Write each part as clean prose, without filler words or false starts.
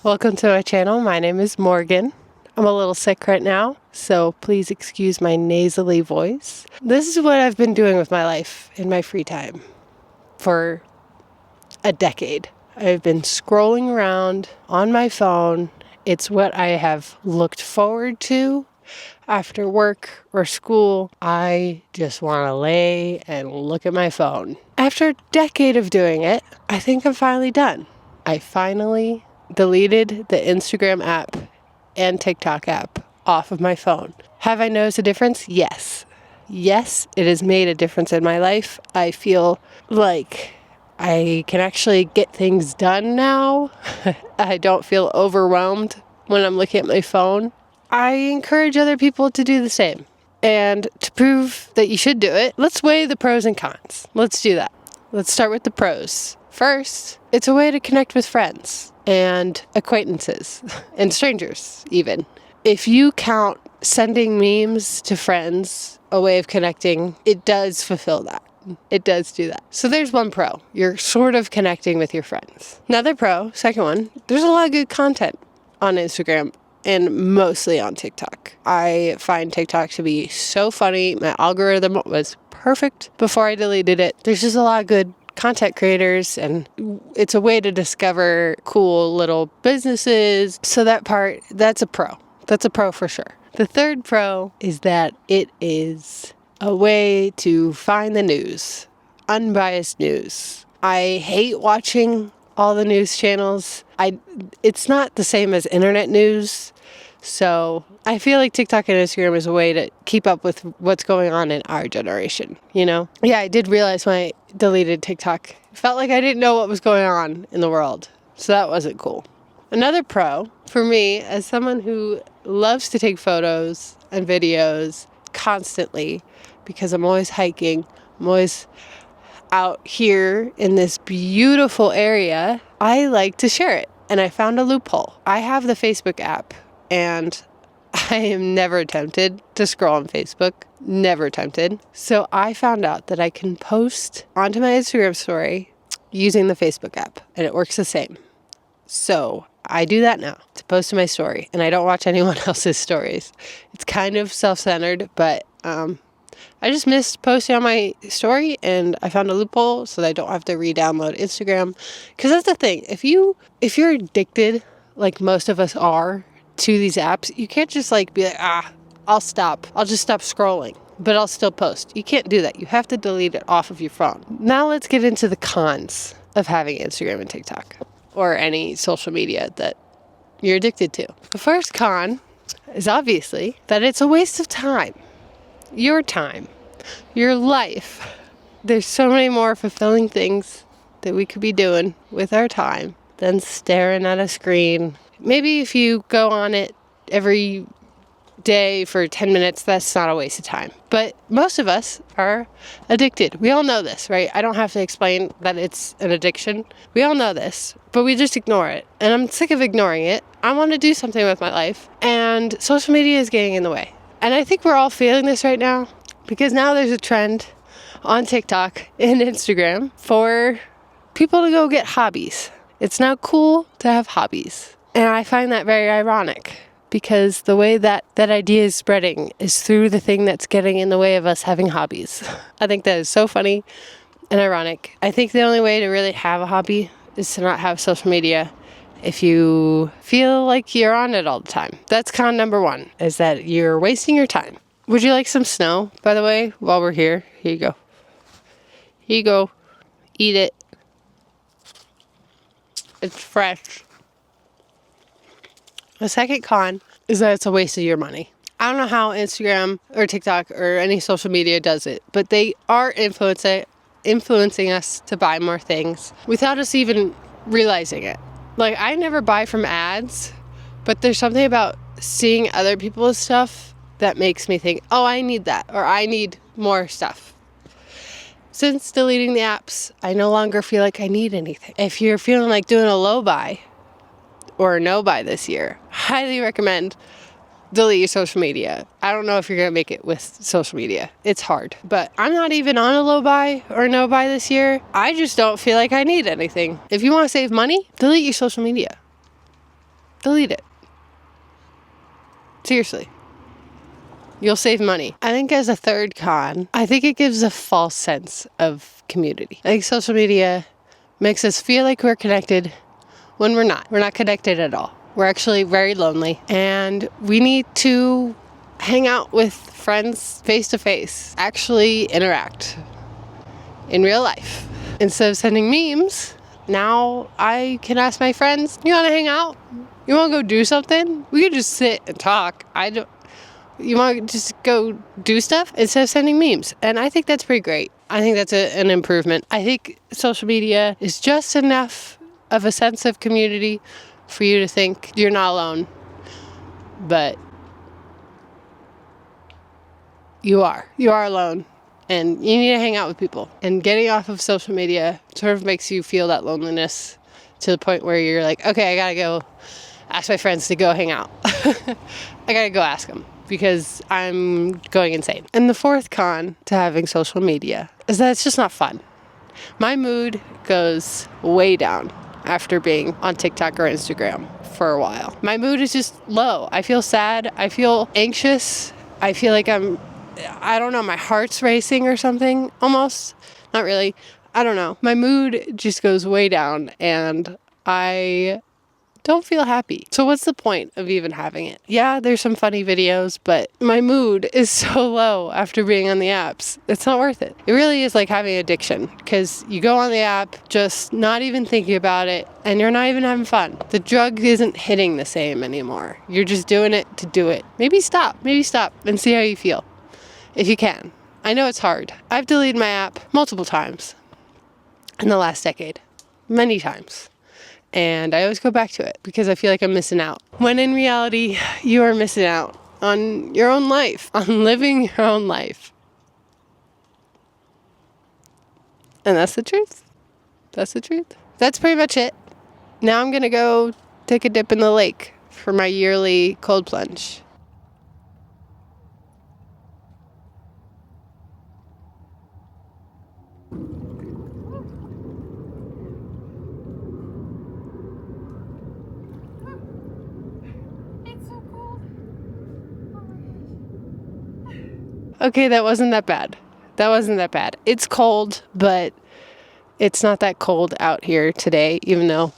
Welcome to my channel. My name is Morgan. I'm a little sick right now, so please excuse my nasally voice. This is what I've been doing with my life in my free time for a decade. I've been scrolling around on my phone. It's what I have looked forward to after work or school. I just want to lay and look at my phone. After a decade of doing it, I think I'm finally done. I finally deleted the Instagram app and TikTok app off of my phone. Have I noticed a difference? Yes. Yes, it has made a difference in my life. I feel like I can actually get things done now. I don't feel overwhelmed when I'm looking at my phone. I encourage other people to do the same. And to prove that you should do it, let's weigh the pros and cons. Let's do that. Let's start with the pros. First, it's a way to connect with friends and acquaintances and strangers even. If you count sending memes to friends a way of connecting, it does fulfill that. It does do that. So there's one pro. You're sort of connecting with your friends. Another pro, second one, there's a lot of good content on Instagram and mostly on TikTok. I find TikTok to be so funny. My algorithm was perfect before I deleted it. There's just a lot of good content creators, and it's a way to discover cool little businesses. So that's a pro. That's a pro for sure. The third pro is that it is a way to find the news, unbiased news. I hate watching all the news channels. It's not the same as internet news. So I feel like TikTok and Instagram is a way to keep up with what's going on in our generation, you know? Yeah, I did realize when I deleted TikTok, it felt like I didn't know what was going on in the world. So that wasn't cool. Another pro for me, as someone who loves to take photos and videos constantly, because I'm always hiking, I'm always out here in this beautiful area, I like to share it. And I found a loophole. I have the Facebook app, and I am never tempted to scroll on Facebook. Never tempted. So I found out that I can post onto my Instagram story using the Facebook app, and it works the same. So I do that now to post to my story, and I don't watch anyone else's stories. It's kind of self-centered, but I just missed posting on my story, and I found a loophole so that I don't have to re-download Instagram. Because that's the thing. If you're addicted, like most of us are, to these apps, you can't just be like, I'll stop. I'll just stop scrolling, but I'll still post. You can't do that. You have to delete it off of your phone. Now let's get into the cons of having Instagram and TikTok or any social media that you're addicted to. The first con is obviously that it's a waste of time. Your time, your life. There's so many more fulfilling things that we could be doing with our time than staring at a screen. Maybe if you go on it every day for 10 minutes, that's not a waste of time. But most of us are addicted. We all know this, right? I don't have to explain that it's an addiction. We all know this, but we just ignore it. And I'm sick of ignoring it. I want to do something with my life, and social media is getting in the way. And I think we're all feeling this right now because now there's a trend on TikTok and Instagram for people to go get hobbies. It's now cool to have hobbies. And I find that very ironic because the way that idea is spreading is through the thing that's getting in the way of us having hobbies. I think that is so funny and ironic. I think the only way to really have a hobby is to not have social media if you feel like you're on it all the time. That's con number one, is that you're wasting your time. Would you like some snow, by the way, while we're here? Here you go. Here you go. Eat it. It's fresh. The second con is that it's a waste of your money. I don't know how Instagram or TikTok or any social media does it, but they are influencing us to buy more things without us even realizing it. I never buy from ads, but there's something about seeing other people's stuff that makes me think, oh, I need that, or I need more stuff. Since deleting the apps, I no longer feel like I need anything. If you're feeling like doing a low buy or a no buy this year, highly recommend delete your social media. I don't know if you're going to make it with social media. It's hard. But I'm not even on a low buy or no buy this year. I just don't feel like I need anything. If you want to save money, delete your social media. delete it. Seriously. You'll save money. I think as a third con, I think it gives a false sense of community. I think social media makes us feel like we're connected when we're not. We're not connected at all. We're actually very lonely, and we need to hang out with friends face to face, actually interact in real life. Instead of sending memes, now I can ask my friends, you want to hang out? You want to go do something? We could just sit and talk. You want to just go do stuff instead of sending memes. And I think that's pretty great. I think that's an improvement. I think social media is just enough of a sense of community for you to think you're not alone. But you are. You are alone. And you need to hang out with people. And getting off of social media sort of makes you feel that loneliness to the point where you're like, okay, I got to go ask my friends to go hang out. I got to go ask them, because I'm going insane. And the fourth con to having social media is that it's just not fun. My mood goes way down after being on TikTok or Instagram for a while. My mood is just low. I feel sad. I feel anxious. I feel like I don't know, my heart's racing or something, almost. Not really. I don't know. My mood just goes way down, and I don't feel happy. So what's the point of even having it? Yeah, there's some funny videos, but my mood is so low after being on the apps. It's not worth it. It really is like having addiction, because you go on the app just not even thinking about it, and you're not even having fun. The drug isn't hitting the same anymore. You're just doing it to do it. Maybe stop and see how you feel, if you can. I know it's hard. I've deleted my app multiple times in the last decade. Many times. And I always go back to it because I feel like I'm missing out. When in reality, you are missing out on your own life, on living your own life. And that's the truth. That's the truth. That's pretty much it. Now I'm going to go take a dip in the lake for my yearly cold plunge. Okay, that wasn't that bad. It's cold, but it's not that cold out here today, even though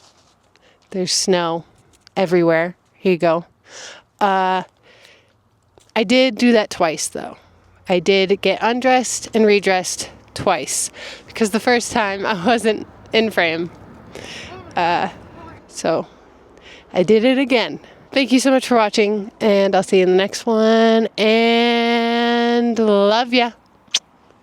there's snow everywhere. Here you go. I did do that twice, though. I did get undressed and redressed twice, because the first time I wasn't in frame. So I did it again. Thank you so much for watching, and I'll see you in the next one, and love ya.